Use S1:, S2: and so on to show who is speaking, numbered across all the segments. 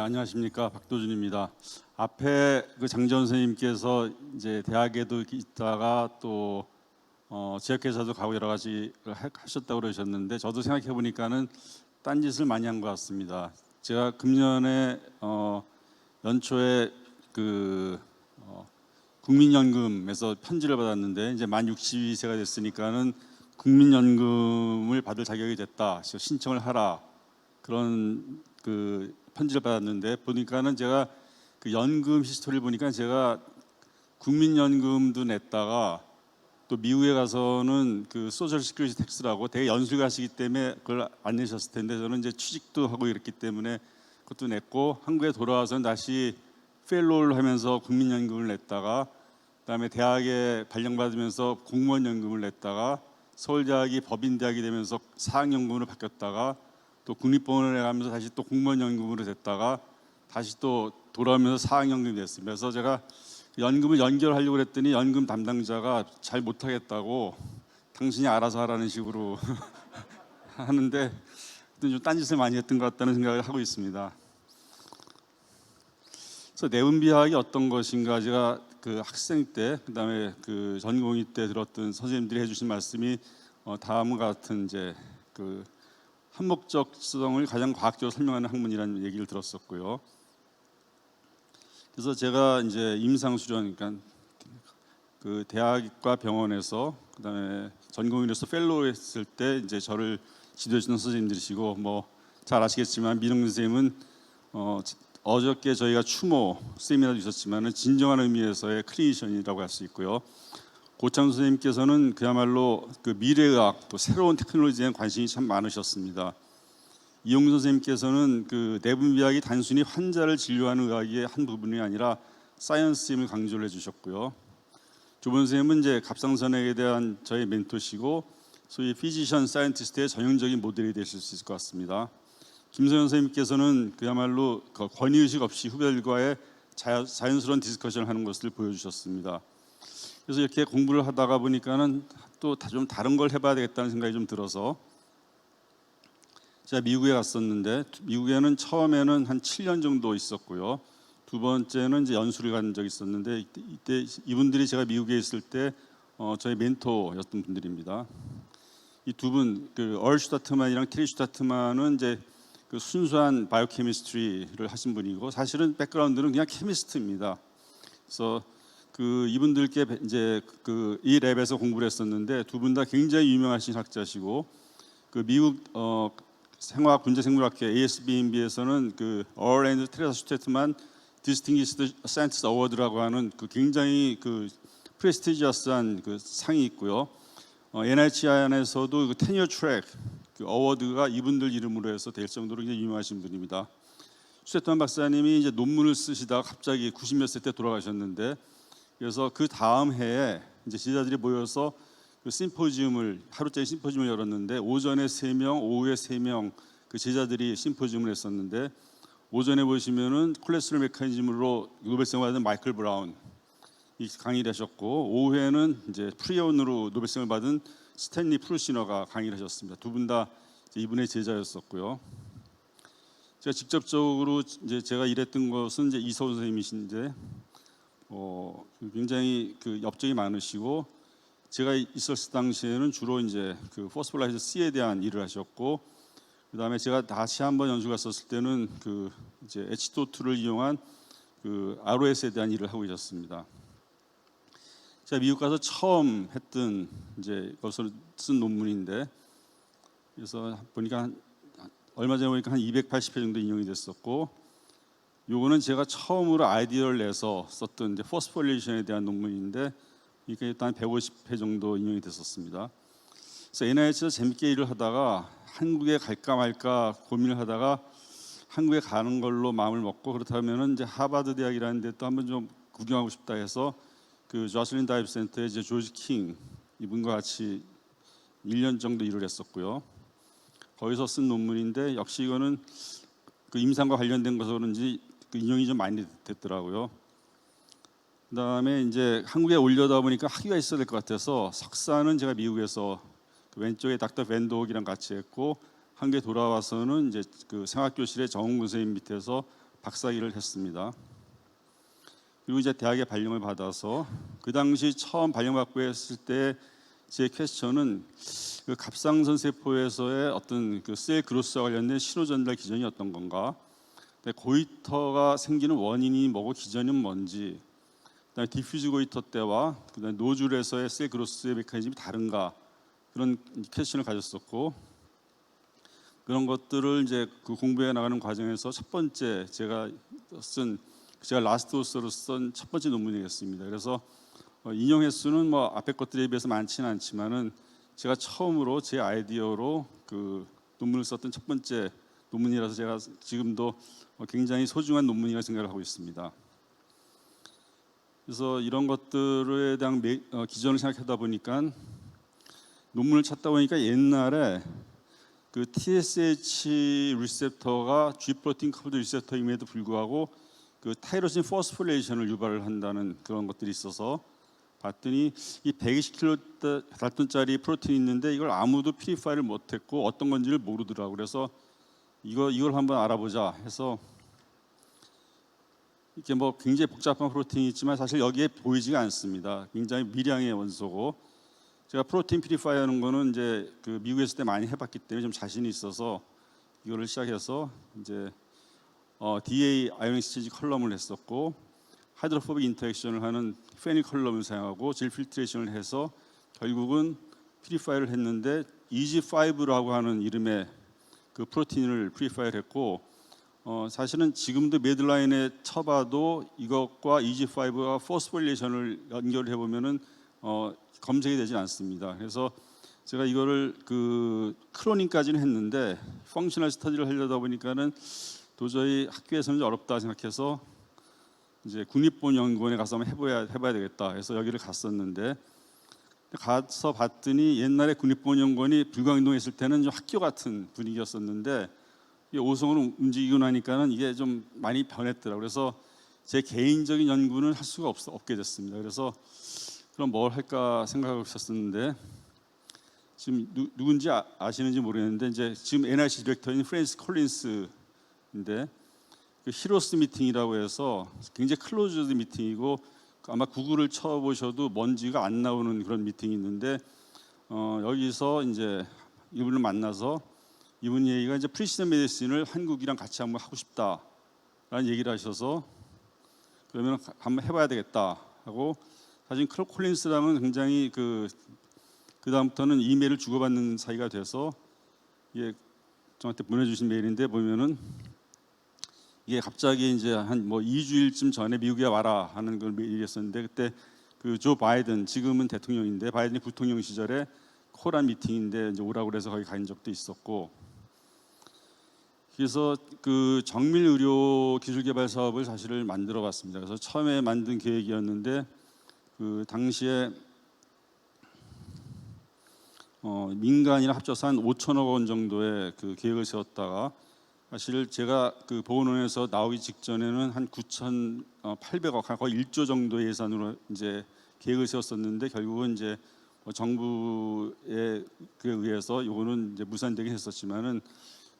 S1: 안녕하십니까. 박도준입니다. 앞에 그 장지원 선생님께서 이제 대학에도 있다가 또 지역회사도 가고 여러 가지 하셨다고 그러셨는데, 저도 생각해 보니까는 딴짓을 많이 한 것 같습니다. 제가 금년에 연초에 그 국민연금에서 편지를 받았는데, 이제 만 62세가 됐으니까는 국민연금을 받을 자격이 됐다, 그래서 신청을 하라, 그런 그 편지를 받았는데, 보니까는 제가 그 연금 히스토리를 보니까 제가 국민연금도 냈다가 또 미국에 가서는 그 소셜 시큐리티 텍스라고 되게 연수 가시기 때문에 그걸 안 내셨을 텐데, 저는 이제 취직도 하고 이랬기 때문에 그것도 냈고, 한국에 돌아와서는 다시 펠로우를 하면서 국민연금을 냈다가, 그다음에 대학에 발령받으면서 공무원연금을 냈다가, 서울대학이 법인대학이 되면서 사학연금으로 바뀌었다가, 또 국립병원에 가면서 다시 또 공무원연금으로 됐다가 다시 또 돌아오면서 사학연금이 됐습니다. 그래서 제가 연금을 연결하려고 했더니 연금 담당자가 잘 못하겠다고 당신이 알아서 하라는 식으로 하는데, 좀 딴짓을 많이 했던 것 같다는 생각을 하고 있습니다. 그래서 내분비학이 어떤 것인가, 제가 그 학생 때, 그다음에 그 전공의 때 들었던 선생님들이 해주신 말씀이 다음과 같은 이제 그 한목적성을 가장 과학적으로 설명하는 학문이라는 얘기를 들었었고요. 그래서 제가 이제 임상수련, 그러니까 그 대학과 병원에서 그다음에 전공의로서 펠로우 했을 때 이제 저를 지도해 주는 선생님들이시고, 뭐 잘 아시겠지만 민흥 선생님은 어저께 저희가 추모 세미나도 있었지만은 진정한 의미에서의 클리니션이라고 할 수 있고요. 고창 선생님께서는 그야말로 그 미래의학 또 새로운 테크놀로지에 관심이 참 많으셨습니다. 이용 선생님께서는 그 내분비학이 단순히 환자를 진료하는 의학의 한 부분이 아니라 사이언스임을 강조를 해주셨고요. 조본 선생님은 이제 갑상선에 대한 저의 멘토시고, 소위 피지션 사이언티스트의 전형적인 모델이 되실 수 있을 것 같습니다. 김소연 선생님께서는 그야말로 권위의식 없이 후배들과의 자연스러운 디스커션을 하는 것을 보여주셨습니다. 그래서 이렇게 공부를 하다가 보니까는 또 좀 다른 걸 해봐야 되겠다는 생각이 좀 들어서 제가 미국에 갔었는데, 미국에는 처음에는 한 7년 정도 있었고요. 두 번째는 이제 연수를 간 적이 있었는데, 이때 이분들이 제가 미국에 있을 때 저희 멘토였던 분들입니다. 이 두 분, 그 얼 슈타트만이랑 트리 슈타트만은 이제 그 순수한 바이오케미스트리를 하신 분이고, 사실은 백그라운드는 그냥 케미스트입니다. 그래서 그 이분들께 이제 그 이 랩에서 공부를 했었는데, 두 분 다 굉장히 유명하신 학자시고, 그 미국 생화학 분자생물학회 ASBMB에서는 그 얼 앤드 테레사 슈테트만 디스팅기스드 사이언티스트 어워드라고 하는 그 굉장히 그 프레스티지어스한 그 상이 있고요. NIH 안에서도 그 테니어 트랙 그 어워드가 이분들 이름으로 해서 될 정도로 굉장히 유명하신 분입니다. 슈테트만 박사님이 이제 논문을 쓰시다가 갑자기 90몇 세 때 돌아가셨는데, 그래서 그 다음 해에 이제 지도자들이 모여서 그 심포지움을, 하루짜리 심포지움을 열었는데, 오전에 3명, 오후에 3명 그 제자들이 심포지움을 했었는데, 오전에 보시면은 콜레스테롤 메커니즘으로 노벨상 받은 마이클 브라운 이 강의를 하셨고, 오후에는 이제 프리온으로 노벨상을 받은 스탠리 프루시너가 강의를 하셨습니다. 두 분 다 이분의 제자였었고요. 제가 직접적으로 이제 제가 일했던 것은 이제 이서훈 선생님이신데, 굉장히 그 업적이 많으시고, 제가 있었을 당시에는 주로 이제 그 포스폴라이즈 C에 대한 일을 하셨고, 그다음에 제가 다시 한번 연수 갔었을 때는 그 이제 H2O2를 이용한 그 ROS에 대한 일을 하고 있었습니다. 제가 미국 가서 처음 했던 이제 것을 쓴 논문인데, 그래서 보니까 얼마 전에 보니까 한 280회 정도 인용이 됐었고, 요거는 제가 처음으로 아이디어를 내서 썼던 이제 포스폴리션에 대한 논문인데, 이게 일단 150회 정도 인용이 됐었습니다. 그래서 NIH에서 재밌게 일을 하다가 한국에 갈까 말까 고민을 하다가 한국에 가는 걸로 마음을 먹고, 그렇다면은 이제 하버드 대학이라는 데 또 한번 좀 구경하고 싶다 해서 그 조슬린 다이브 센터의 이제 조지 킹 이분과 같이 1년 정도 일을 했었고요. 거기서 쓴 논문인데, 역시 이거는 그 임상과 관련된 것으로 그런지 그 인용이 좀 많이 됐더라고요. 그다음에 이제 한국에 올려다 보니까 학위가 있어야 될 것 같아서, 석사는 제가 미국에서 그 왼쪽에 닥터 밴드옥이랑 같이 했고, 한국에 돌아와서는 이제 그 생학교실의 정홍근 선생님 밑에서 박사학위를 했습니다. 그리고 이제 대학에 발령을 받아서 그 당시 처음 발령받고 했을 때 제 퀘스천은 그 갑상선 세포에서의 어떤 그 셀 그로스와 관련된 신호 전달 기전이 어떤 건가, 고이터가 생기는 원인이 뭐고 기전은 뭔지, 그다음에 디퓨즈 고이터 때와 그다음에 노즐에서의 셀 그로스의 메커니즘이 다른가, 그런 퀘스천을 가졌었고, 그런 것들을 이제 그 공부해 나가는 과정에서 첫 번째 제가 라스트 오서로 쓴 첫 번째 논문이었습니다. 그래서 인용 횟수는 뭐 앞에 것들에 비해서 많지는 않지만은 제가 처음으로 제 아이디어로 그 논문을 썼던 첫 번째 논문이라서 제가 지금도 굉장히 소중한 논문이라고 생각을 하고 있습니다. 그래서 이런 것들에 대한 기전을 생각하다 보니까 논문을 찾다 보니까 옛날에 그 TSH 리셉터가 G 프로틴 커플드 리셉터임에도 불구하고 그 타이로신 포스포레이션을 유발을 한다는 그런 것들이 있어서 봤더니 이 120kD짜리 프로틴이 있는데 이걸 아무도 피리파이를 못했고 어떤 건지를 모르더라고요. 그래서 이걸 한번 알아보자 해서, 이게 뭐 굉장히 복잡한 프로틴이 있지만 사실 여기에 보이지가 않습니다. 굉장히 미량의 원소고, 제가 프로틴 피리파이 하는 거는 이제 그 미국에 있을 때 많이 해봤기 때문에 좀 자신이 있어서 이거를 시작해서 이제 DA 아이온 익스체인지 컬럼을 했었고, 하이드로포빅 인터랙션을 하는 페닐 컬럼을 사용하고 질 필트레이션을 해서 결국은 피리파이를 했는데 EG5라고 하는 이름의 그 프로틴을 피리파이를 했고, 사실은 지금도 매드라인에 쳐봐도 이것과 EG5가 포스포리레이션을 연결해 보면은 검색이 되지 않습니다. 그래서 제가 이거를 그 크로닝까지는 했는데 펑셔널 스터디를 하려다 보니까는 도저히 학교에서는 어렵다 생각해서 이제 국립보건연구원에 가서 한번 해봐야 되겠다 해서 여기를 갔었는데, 가서 봤더니 옛날에 국립보건연구원이 불광운동 했을 때는 좀 학교 같은 분위기였었는데 오송으로 움직이고 나니까는 이게 좀 많이 변했더라고요. 그래서 제 개인적인 연구는 할 수가 없게 됐습니다. 그래서 그럼 뭘 할까 생각하고 있었는데, 지금 누군지 아시는지 모르겠는데 이제 지금 NIH 디렉터인 프랜시스 콜린스인데, 그 히로스 미팅이라고 해서 굉장히 클로즈드 미팅이고 아마 구글을 쳐보셔도 먼지가 안 나오는 그런 미팅이 있는데, 여기서 이제 이분을 만나서 이분 얘기가 이제 프리시전 메디신을 한국이랑 같이 한번 하고 싶다라는 얘기를 하셔서 그러면 한번 해봐야 되겠다 하고, 사실 콜린스랑은 굉장히 그 다음부터는 이메일을 주고받는 사이가 돼서 이게 저한테 보내주신 메일인데 보면은 이게 갑자기 이제 한 뭐 2주일쯤 전에 미국에 와라 하는 걸 메일이었었는데, 그때 그 조 바이든, 지금은 대통령인데 바이든이 부통령 시절에 코란 미팅인데 이제 오라고 그래서 거기 간 적도 있었고, 그래서 그 정밀 의료 기술 개발 사업을 사실을 만들어 봤습니다. 그래서 처음에 만든 계획이었는데 그 당시에 민간이랑 합쳐서 한 5천억 원 정도의 그 계획을 세웠다가, 사실 제가 그 보건원에서 나오기 직전에는 한 9,800억, 거의 1조 정도의 예산으로 이제 계획을 세웠었는데 결국은 이제 정부에 의해서 요거는 이제 무산되긴 했었지만은,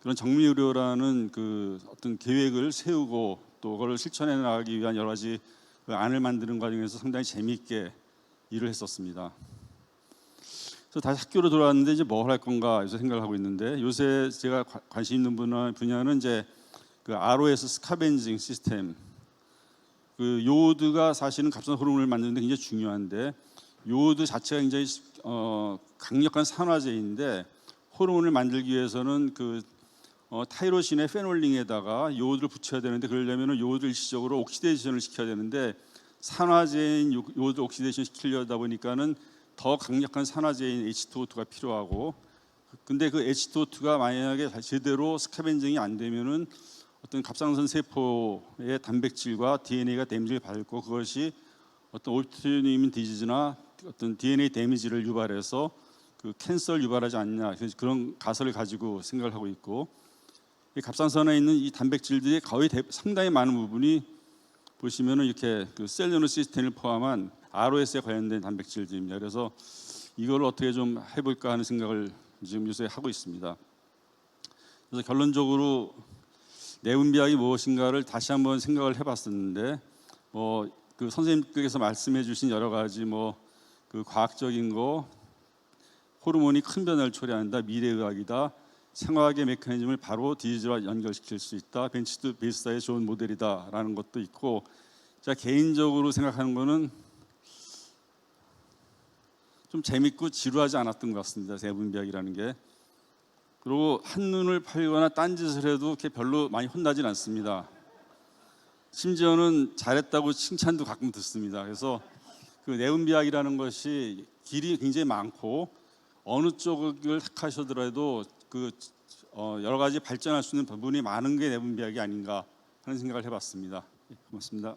S1: 그런 정밀 의료라는 그 어떤 계획을 세우고 또 그걸 실천해 나가기 위한 여러 가지 그 안을 만드는 과정에서 상당히 재미있게 일을 했었습니다. 그래서 다시 학교로 돌아왔는데 이제 뭘 할 건가 해서 생각을 하고 있는데, 요새 제가 관심 있는 분야는 이제 그 ROS 스카벤징 시스템, 그 요오드가 사실은 갑상 호르몬을 만드는데 굉장히 중요한데, 요오드 자체가 굉장히 강력한 산화제인데 호르몬을 만들기 위해서는 그 타이로신의 페놀링에다가 요오드를 붙여야 되는데, 그러려면 요오드를 일시적으로 옥시데이션을 시켜야 되는데 산화제인 요오드 옥시데이션 시키려다 보니까는 더 강력한 산화제인 H2O2가 필요하고, 근데 그 H2O2가 만약에 제대로 스카벤징이 안 되면은 어떤 갑상선 세포의 단백질과 DNA가 데미지를 받고, 그것이 어떤 오토이뮨 디지즈나 어떤 DNA 데미지를 유발해서 그 캔서를 유발하지 않냐, 그런 가설을 가지고 생각을 하고 있고, 이 갑상선에 있는 이 단백질들이 거의 상당히 많은 부분이 보시면은 이렇게 그 셀룰러 시스템을 포함한 ROS에 관련된 단백질들입니다. 그래서 이걸 어떻게 좀 해볼까 하는 생각을 지금 요새 하고 있습니다. 그래서 결론적으로 내분비학이 무엇인가를 다시 한번 생각을 해봤었는데 그 선생님께서 말씀해주신 여러 가지 그 과학적인 거, 호르몬이 큰 변화를 초래한다, 미래의학이다, 생화학의 메커니즘을 바로 디지털과 연결시킬 수 있다, 벤치드 베이스사의 좋은 모델이다라는 것도 있고, 제가 개인적으로 생각하는 거는 좀 재밌고 지루하지 않았던 것 같습니다. 내분비학이라는 게. 그리고 한눈을 팔거나 딴짓을 해도 그렇게 별로 많이 혼나진 않습니다. 심지어는 잘했다고 칭찬도 가끔 듣습니다. 그래서 그 내분비학이라는 것이 길이 굉장히 많고 어느 쪽을 택하셔더라도 여러 가지 발전할 수 있는 부분이 많은 게 내분비학이 아닌가 하는 생각을 해봤습니다. 고맙습니다.